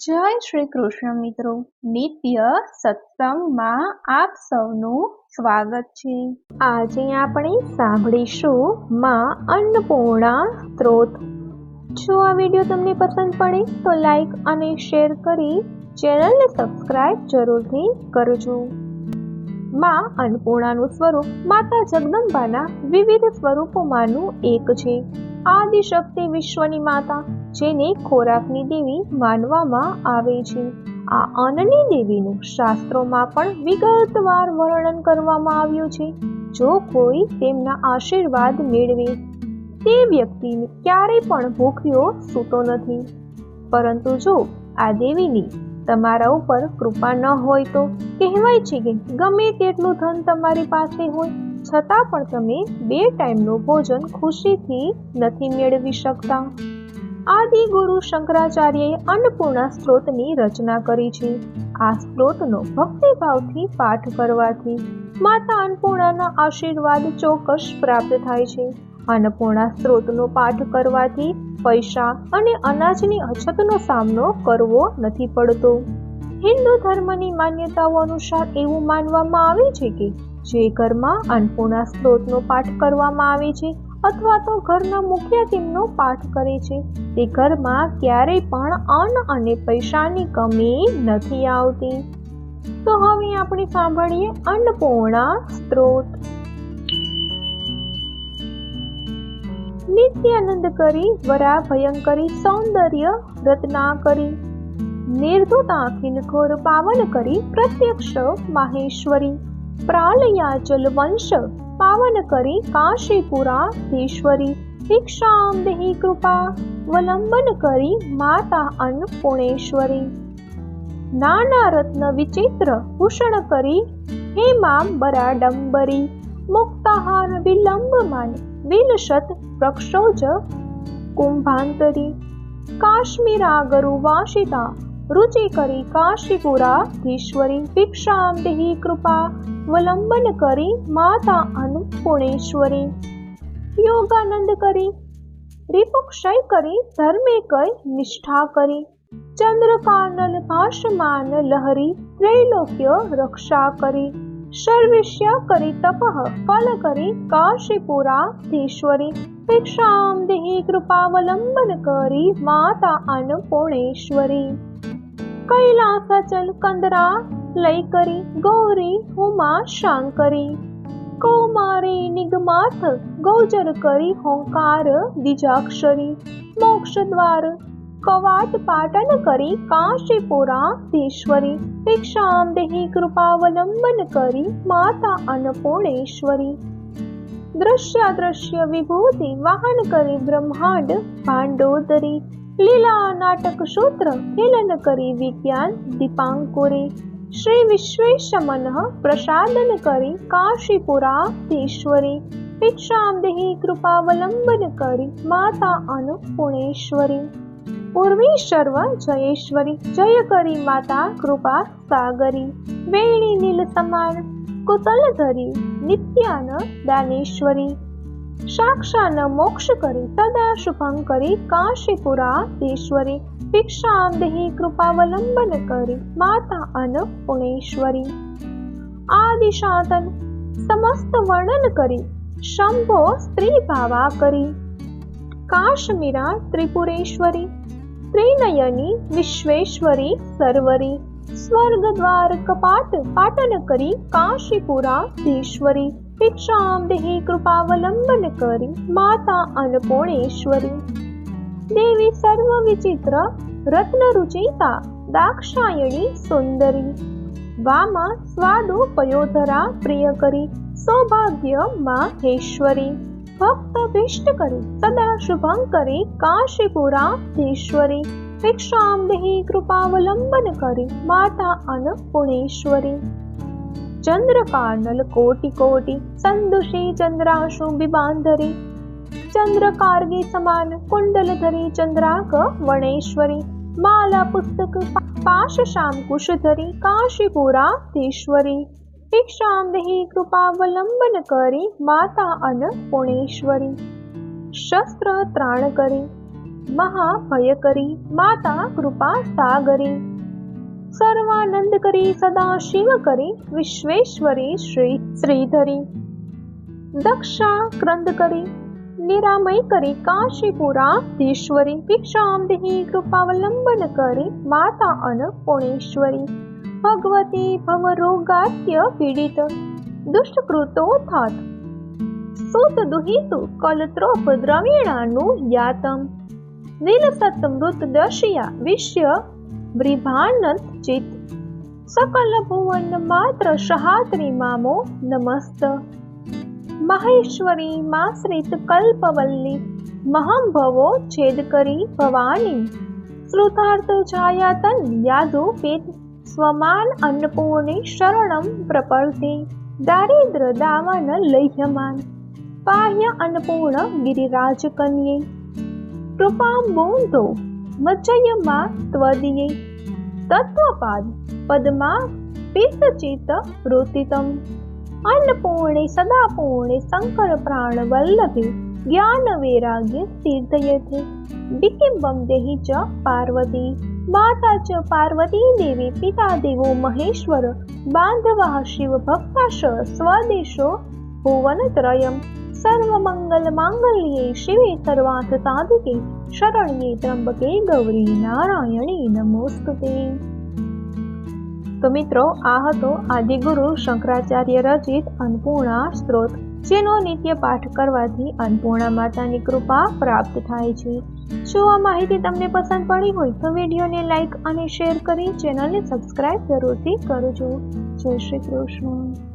જય શ્રી કૃષ્ણ મિત્રો, નિત્ય સત્સંગમાં આપ સૌનું સ્વાગત છે। આજે આપણે સાંભળીશું માં અન્નપૂર્ણા સ્ત્રોત। જો આ વિડીયો તમને પસંદ પડે તો લાઈક અને શેર કરી ચેનલને સબસ્ક્રાઇબ જરૂરથી કરજો। માં અન્નપૂર્ણાનું સ્વરૂપ માતા જગદંબાના વિવિધ સ્વરૂપોમાંનું એક છે। આદિશક્તિ વિશ્વની માતા, જેને ખોરાકની દેવી માનવામાં આવે છે। આ અન્નની દેવીનું શાસ્ત્રોમાં પણ વિગતવાર વર્ણન કરવામાં આવ્યું છે। જો કોઈ તેમના આશીર્વાદ મેળવે તે વ્યક્તિને ક્યારેય પણ ભૂખ્યો સૂતો નથી। પરંતુ જો આ દેવીની તમારા ઉપર કૃપા ન હોય તો કહેવાય છે કે ગમે તેટલું ધન તમારી પાસે હોય છતાં પણ તમે 2 ટાઈમનું ભોજન ખુશીથી નથી મેળવી શકતા। આદિ ગુરુ શંકરાચાર્યએ અન્નપૂર્ણા સ્ત્રોતની રચના કરી છે। આ સ્ત્રોતનો ભક્તિભાવથી પાઠ કરવાથી માતા અન્નપૂર્ણાના આશીર્વાદ ચોક્કસ પ્રાપ્ત થાય છે। અન્નપૂર્ણા સ્ત્રોતનો પાઠ કરવાથી પૈસા અને અનાજની અછતનો સામનો કરવો નથી પડતો। હિન્દુ ધર્મની માન્યતાઓ અનુસાર એવું માનવામાં આવે છે કે જે ઘરમાં અન્નપૂર્ણા સ્ત્રોતનો પાઠ કરવામાં આવે છે અથવા તો ઘરના મુખિયા તેમનો પાઠ કરે છે તે ઘરમાં ક્યારેય પણ અન્ન અને પૈસાની કમી નથી આવતી। તો હવે આપણે સાંભળીએ અન્નપૂર્ણા સ્ત્રોત। નિત્યાનંદ કરી વરા ભયંકરી સૌંદર્ય રત્ના કરી, નિર્ધુત આખિલ ઘોર પાવન કરી પ્રત્યક્ષ માહેશ્વરી, પ્રાલયાચલ વંશ પાવન કરી કાશીપુરાધીશ્વરી, ભિક્ષામ દેહી કૃપા વલંબન કરી માતા અન્નપૂર્ણેશ્વરી, નાના રત્ન વિચિત્ર ભૂષણ કરી હેમાંબરાડંબરી, મુક્તાહાર વિલંબમાન વિલસત પ્રક્ષોજ કુંભાંતરી, કાશ્મીરાગરુ વાસિતા રુચિ કરી કાશીપુરાધીશ્વરી, ભિક્ષામ દેહી કૃપા વલંબન કરી માતા અન્નપૂર્ણેશ્વરી, યોગાનંદ કરી રિપુક્ષય કરી ધર્મે કઈ નિષ્ઠા કરી, ચંદ્રકાનલ ભાષમાન લહરી ત્રૈલોક્ય રક્ષા કરી, સર્વિષ્ય કરી તપઃ ફલ કરી કાશીપુરાધીશ્વરી, ભિક્ષામ દેહી કૃપાવલંબન કરી માતા અન્નપૂર્ણેશ્વરી, કૈલાસાચલ કંદરા લય કરી ગૌરી ઉમા શાંકરી, કૌમારી નિગમાર્થ ગૌચર કરી હોંકાર બીજાક્ષરી, મોક્ષ દ્વાર કવાટ પાટન કરી કાશીપુરાધીશ્વરી, ભિક્ષામ દેહી કૃપાવલંબન કરી માતા અન્નપૂર્ણેશ્વરી, દ્રશ્યાદ્રશ્ય વિભૂતિ વાહન કરી બ્રહ્માંડ ભાંડોદરી, લીલા નાટક સૂત્ર ખેલન કરી વિજ્ઞાન દીપાંકુરી, શ્રી વિશ્વેશમનઃ પ્રસાદન કરી કાશીપુરાધીશ્વરી, ભિક્ષામ દેહી કૃપાવલંબન કરી માતા અન્નપૂર્ણેશ્વરી, પૂર્વી સર્વ જયેશ્વરી જય કરી માતા કૃપા સાગરી, વેણી નીલ સમાન કુતલ ધરી નિત્યાન દાનેશ્વરી, સાક્ષાન મોક્ષ કરી સદા શુભં કરી કાશીપુરાધીશ્વરી, ભિક્ષામ દેહી કૃપાવલંબન કરી માતા અન્નપૂર્ણેશ્વરી, આદિશાતન સમસ્ત વર્ણન કરી શંભો સ્ત્રી ભાવા કરી, કાશ્મીરા ત્રિપુરેશ્વરી ત્રિનયની વિશ્વેશ્વરી સર્વરી, સ્વર્ગ દ્વાર કપાટ પાટન કરી કાશીપુરાધીશ્વરી, ભિક્ષામ દેહી કૃપાવલંબન કરી માતા અન્નપૂર્ણેશ્વરી, દેવી સર્વ વિચિત્ર રત્ન રુચિતા દાક્ષાયણી સુંદરી, વામા સ્વાદોપયોધરા પ્રિય કરી સૌભાગ્ય માહેશ્વરી, ભક્ત ભિષ્ટ કરી સદા શુભં કરી કાશીપુરાધીશ્વરી, ભિક્ષામ દેહી કૃપાવલંબન કરી માતા અન્નપૂર્ણેશ્વરી, ચંદ્રકાનલ કોટિ કોટિ સંદુષી ચંદ્રાશુ બિબાંધરી, ચંદ્રકાર્ગી સમાન કુંડલ ધરી ચંદ્રાક વણેશ્વરી, માલા પુસ્તક પાશ શામ કુશ ધરી કાશીપુરાધીશ્વરી, ભિક્ષામ દેહી કૃપાવલંબન કરી માતા અન્નપૂર્ણેશ્વરી, શસ્ત્ર ત્રાણ કરી महाभयकरी माता कृपा सागरी, सर्वानंदकरी सदाशिवकरी विश्वेश्वरी श्री श्रीधरी, दक्षा क्रंदकरी निरामयकरी काशीपुराधीश्वरी, भिक्षाम देहि कृपावलंबन करी माता अन्नपूर्णेश्वरी, भगवती भवरोगात्य पीडित दुष्टकृतोत्थात सुत दुहितु कलत्रोपद्रवीणानु यातम, नीलसत मृत दशिया विश्य वृभानंत चित, सकल भुवन मात्र सहात्री मामो नमस्त, महेश्वरी माश्रित कल्पवल्ली, महंभवो छेदकरी भवानी, श्रुतार्थ छायातन यादोपेत स्वमान अन्नपूर्णे शरणं प्रपद्ये, दारिद्र दावन लह्यमान पाह्य अन्नपूर्ण गिरिराज कन्ये, कृपाम्बोधो मज्जयमा त्वदीये, तत्वपाद पद्मा पित्तचित रोतितम, अन्नपूर्णे सदापूर्णे शंकर प्राण वल्लभे, ज्ञान वैराग्य तीर्थयते, बिकिंबम देहि च पार्वती, माता च पार्वती देवी, पिता देवो महेश्वर, बांधवः शिव भक्ताश, स्वदेशो भुवनत्रयम्, सर्वमंगल मांगल्ये शिवे सर्वार्थ साधिके, शरण्ये त्र्यंबके गौरी नारायणी नमोस्तुते। तो मित्रों, आ હતો આદિગુરુ શંકરાચાર્ય રચિત અન્નપૂર્ણા સ્ત્રોત, જેનો નિત્ય પાઠ કરવાથી અન્નપૂર્ણા માતાની કૃપા પ્રાપ્ત થાય છે। જો આ માહિતી તમને પસંદ પડી હોય તો વિડીયોને લાઈક અને શેર કરી ચેનલને સબસ્ક્રાઇબ જરૂરથી કરજો। જય શ્રી કૃષ્ણ।